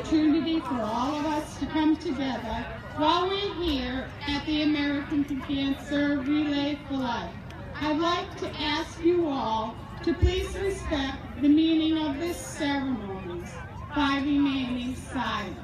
opportunity for all of us to come together while we're here at the American Cancer Relay for Life. I'd like to ask you all to please respect the meaning of this ceremony by remaining silent.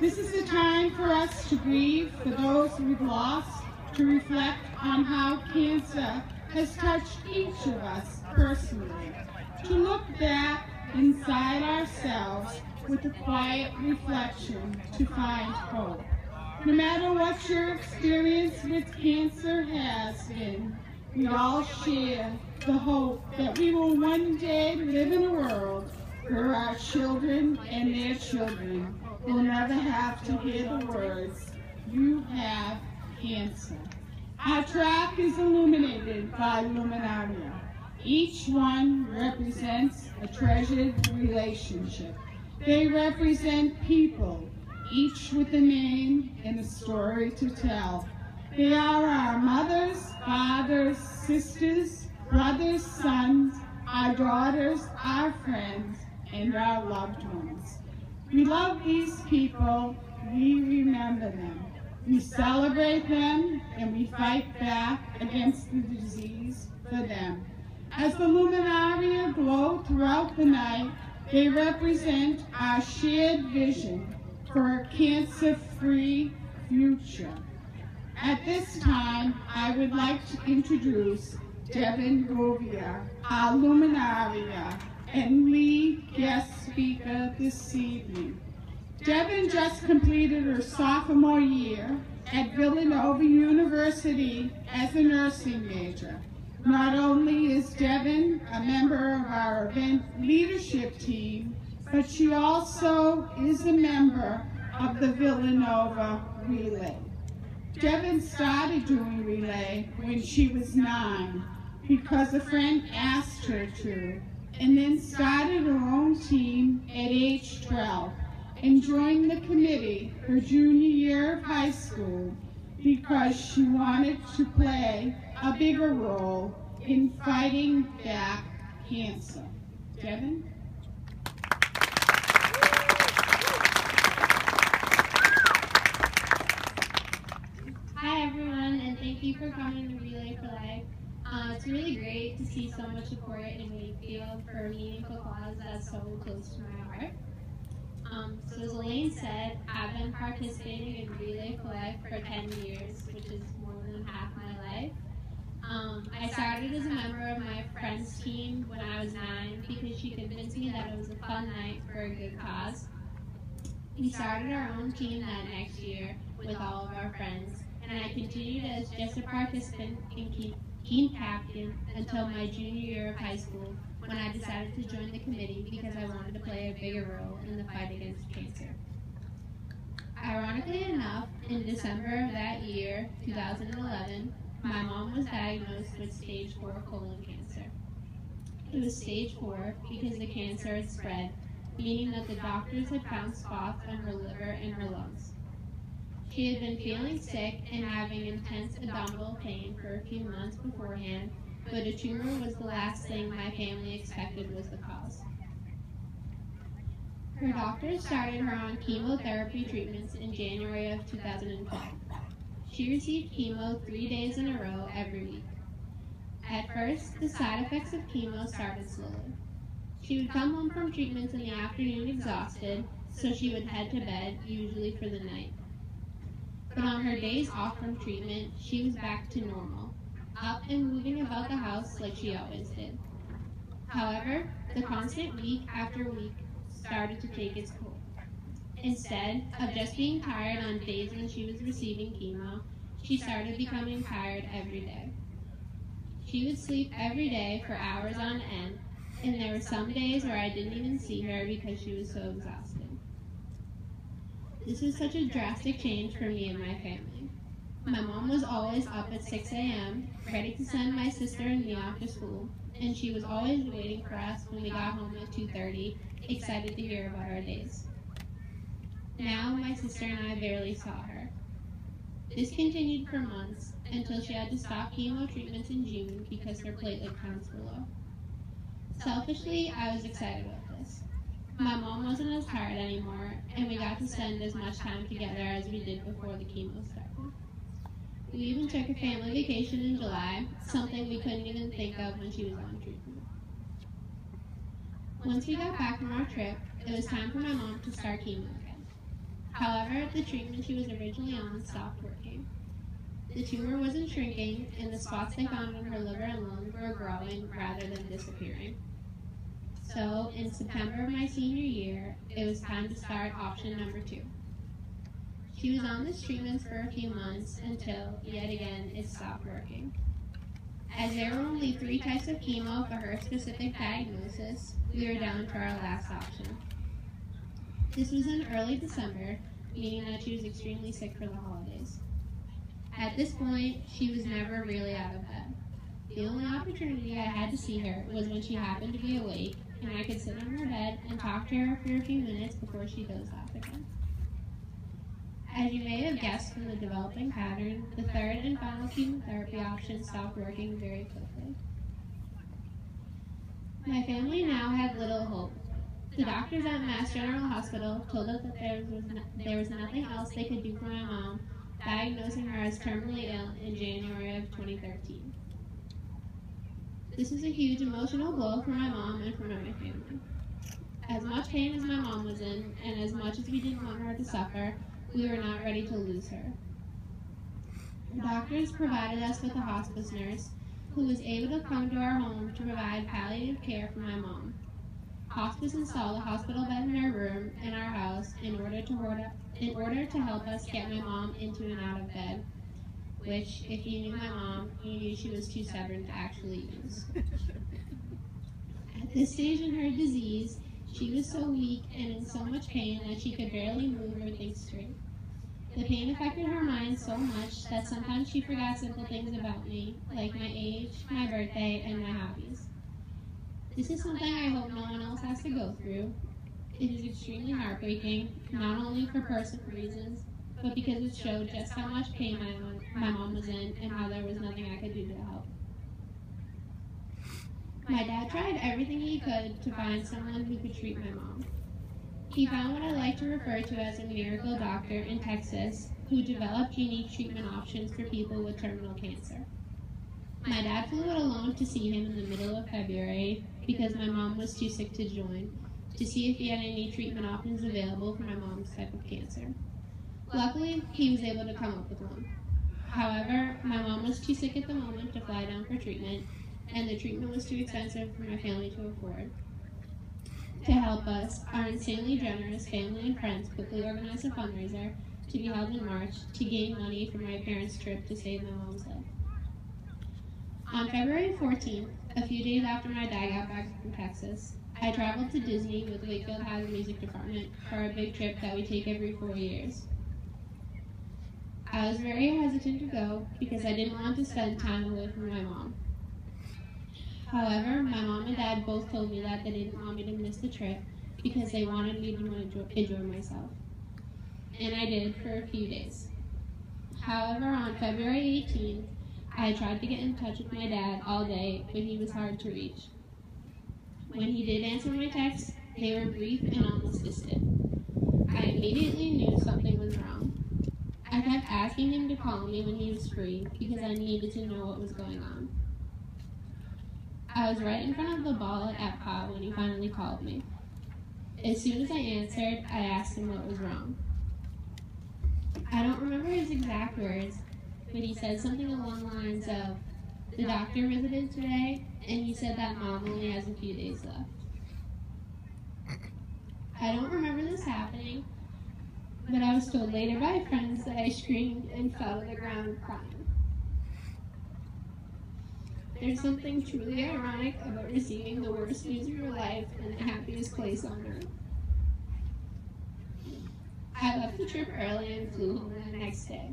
This is a time for us to grieve for those we've lost, to reflect on how cancer has touched each of us personally, to look back inside ourselves with a quiet reflection to find hope. No matter what your experience with cancer has been, we all share the hope that we will one day live in a world where our children and their children will never have to hear the words, "You have cancer." Our track is illuminated by luminaria. Each one represents a treasured relationship. They represent people, each with a name and a story to tell. They are our mothers, fathers, sisters, brothers, sons, our daughters, our friends, and our loved ones. We love these people, we remember them. We celebrate them, and we fight back against the disease for them. As the luminaria glow throughout the night, they represent our shared vision for a cancer-free future. At this time, I would like to introduce Devin Govia, our luminaria and lead guest speaker this evening. Devin just completed her sophomore year at Villanova University as a nursing major. Not only is Devin a member of our event leadership team, but she also is a member of the Villanova Relay. Devin started doing relay when she was 9 because a friend asked her to, and then started her own team at age 12 and joined the committee her junior year of high school because she wanted to play a bigger role in fighting back cancer. Devin? Hi everyone, and thank you for coming to Relay for Life. It's really great to see so much support in Wakefield for a meaningful cause that's so close to my heart. So as Elaine said, I've been participating in Relay for Life for 10 years, which is more than half my life. I started as a member of my friend's team when I was 9 because she convinced me that it was a fun night for a good cause. We started our own team that next year with all of our friends, and I continued as just a participant and team captain until my junior year of high school, when I decided to join the committee because I wanted to play a bigger role in the fight against cancer. Ironically enough, in December of that year, 2011, my mom was diagnosed with stage 4 colon cancer. It was stage 4 because the cancer had spread, meaning that the doctors had found spots on her liver and her lungs. She had been feeling sick and having intense abdominal pain for a few months beforehand, but a tumor was the last thing my family expected was the cause. Her doctors started her on chemotherapy treatments in January of 2012. She received chemo 3 days in a row every week. At first, the side effects of chemo started slowly. She would come home from treatments in the afternoon exhausted, so she would head to bed, usually for the night. But on her days off from treatment, she was back to normal, up and moving about the house like she always did. However, the constant week after week started to take its toll. Instead of just being tired on days when she was receiving chemo, she started becoming tired every day. She would sleep every day for hours on end, and there were some days where I didn't even see her because she was so exhausted. This was such a drastic change for me and my family. My mom was always up at 6 a.m., ready to send my sister and me off to school, and she was always waiting for us when we got home at 2:30, excited to hear about our days. Now my sister and I barely saw her. This continued for months until she had to stop chemo treatments in June because her platelet counts were low. Selfishly, I was excited about this. My mom wasn't as tired anymore, and we got to spend as much time together as we did before the chemo started. We even took a family vacation in July, something we couldn't even think of when she was on treatment. Once we got back from our trip, it was time for my mom to start chemo again. However, the treatment she was originally on stopped working. The tumor wasn't shrinking, and the spots they found in her liver and lungs were growing rather than disappearing. So, in September of my senior year, it was time to start option number 2. She was on this treatment for a few months until, yet again, it stopped working. As there were only 3 types of chemo for her specific diagnosis, we were down to our last option. This was in early December, meaning that she was extremely sick for the holidays. At this point, she was never really out of bed. The only opportunity I had to see her was when she happened to be awake, and I could sit on her bed and talk to her for a few minutes before she dozed off again. As you may have guessed from the developing pattern, the third and final chemotherapy option stopped working very quickly. My family now had little hope. The doctors at Mass General Hospital told us that there was nothing else they could do for my mom, diagnosing her as terminally ill in January of 2013. This was a huge emotional blow for my mom and for my family. As much pain as my mom was in, and as much as we didn't want her to suffer, we were not ready to lose her. The doctors provided us with a hospice nurse who was able to come to our home to provide palliative care for my mom. Hospice installed a hospital bed in our room in our house in order to help us get my mom into and out of bed, which, if you knew my mom, you knew she was too stubborn to actually use. At this stage in her disease, she was so weak and in so much pain that she could barely move or think straight. The pain affected her mind so much that sometimes she forgot simple things about me, like my age, my birthday, and my hobbies. This is something I hope no one else has to go through. It is extremely heartbreaking, not only for personal reasons, but because it showed just how much pain my mom was in and how there was nothing I could do to help. My dad tried everything he could to find someone who could treat my mom. He found what I like to refer to as a miracle doctor in Texas who developed unique treatment options for people with terminal cancer. My dad flew it alone to see him in the middle of February because my mom was too sick to join, to see if he had any treatment options available for my mom's type of cancer. Luckily, he was able to come up with one. However, my mom was too sick at the moment to fly down for treatment, and the treatment was too expensive for my family to afford. To help us, our insanely generous family and friends quickly organized a fundraiser to be held in March to gain money for my parents' trip to save my mom's life. On February 14th, a few days after my dad got back from Texas, I traveled to Disney with Wakefield House Music Department for a big trip that we take every 4 years. I was very hesitant to go because I didn't want to spend time away from my mom. However, my mom and dad both told me that they didn't want me to miss the trip because they wanted me to enjoy myself. And I did for a few days. However, on February 18th, I tried to get in touch with my dad all day, but he was hard to reach. When he did answer my texts, they were brief and almost distant. I immediately knew something was wrong. I kept asking him to call me when he was free because I needed to know what was going on. I was right in front of the ball at Epcot when he finally called me. As soon as I answered, I asked him what was wrong. I don't remember his exact words, but he said something along the lines of, "The doctor visited today, and he said that Mom only has a few days left." I don't remember this happening, but I was told later by friends that I screamed and fell to the ground crying. There's something truly ironic about receiving the worst news of your life in the happiest place on earth. I left the trip early and flew home the next day.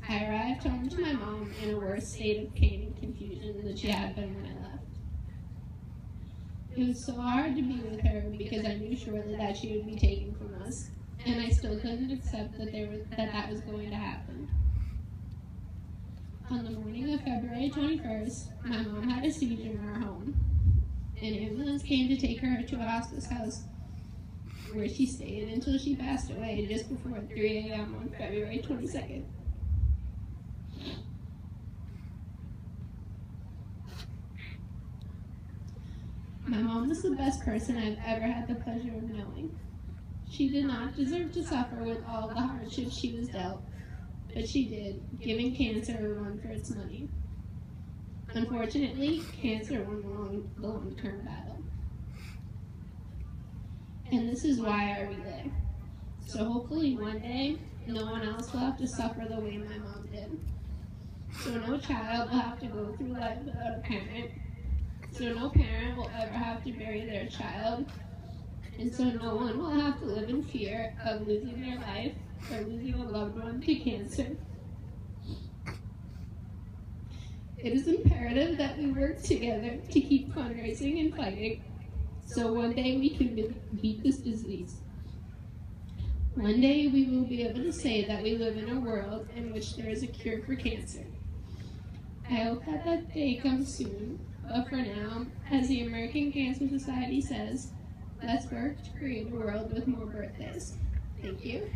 I arrived home to my mom in a worse state of pain and confusion than she had been when I left. It was so hard to be with her because I knew surely that she would be taken from us, and I still couldn't accept that that was going to happen. On the morning of February 21st, my mom had a seizure in our home. An ambulance came to take her to a hospice house where she stayed until she passed away just before 3 a.m. on February 22nd. My mom was the best person I've ever had the pleasure of knowing. She did not deserve to suffer with all the hardships she was dealt, but she did, giving cancer a run for its money. Unfortunately, cancer won the long-term battle. And this is why I relay. So hopefully one day, no one else will have to suffer the way my mom did. So no child will have to go through life without a parent. So no parent will ever have to bury their child. And so no one will have to live in fear of losing their life or losing a loved one to cancer. It is imperative that we work together to keep fundraising and fighting, so one day we can beat this disease. One day we will be able to say that we live in a world in which there is a cure for cancer. I hope that that day comes soon, but for now, as the American Cancer Society says, let's work to create a world with more birthdays. Thank you.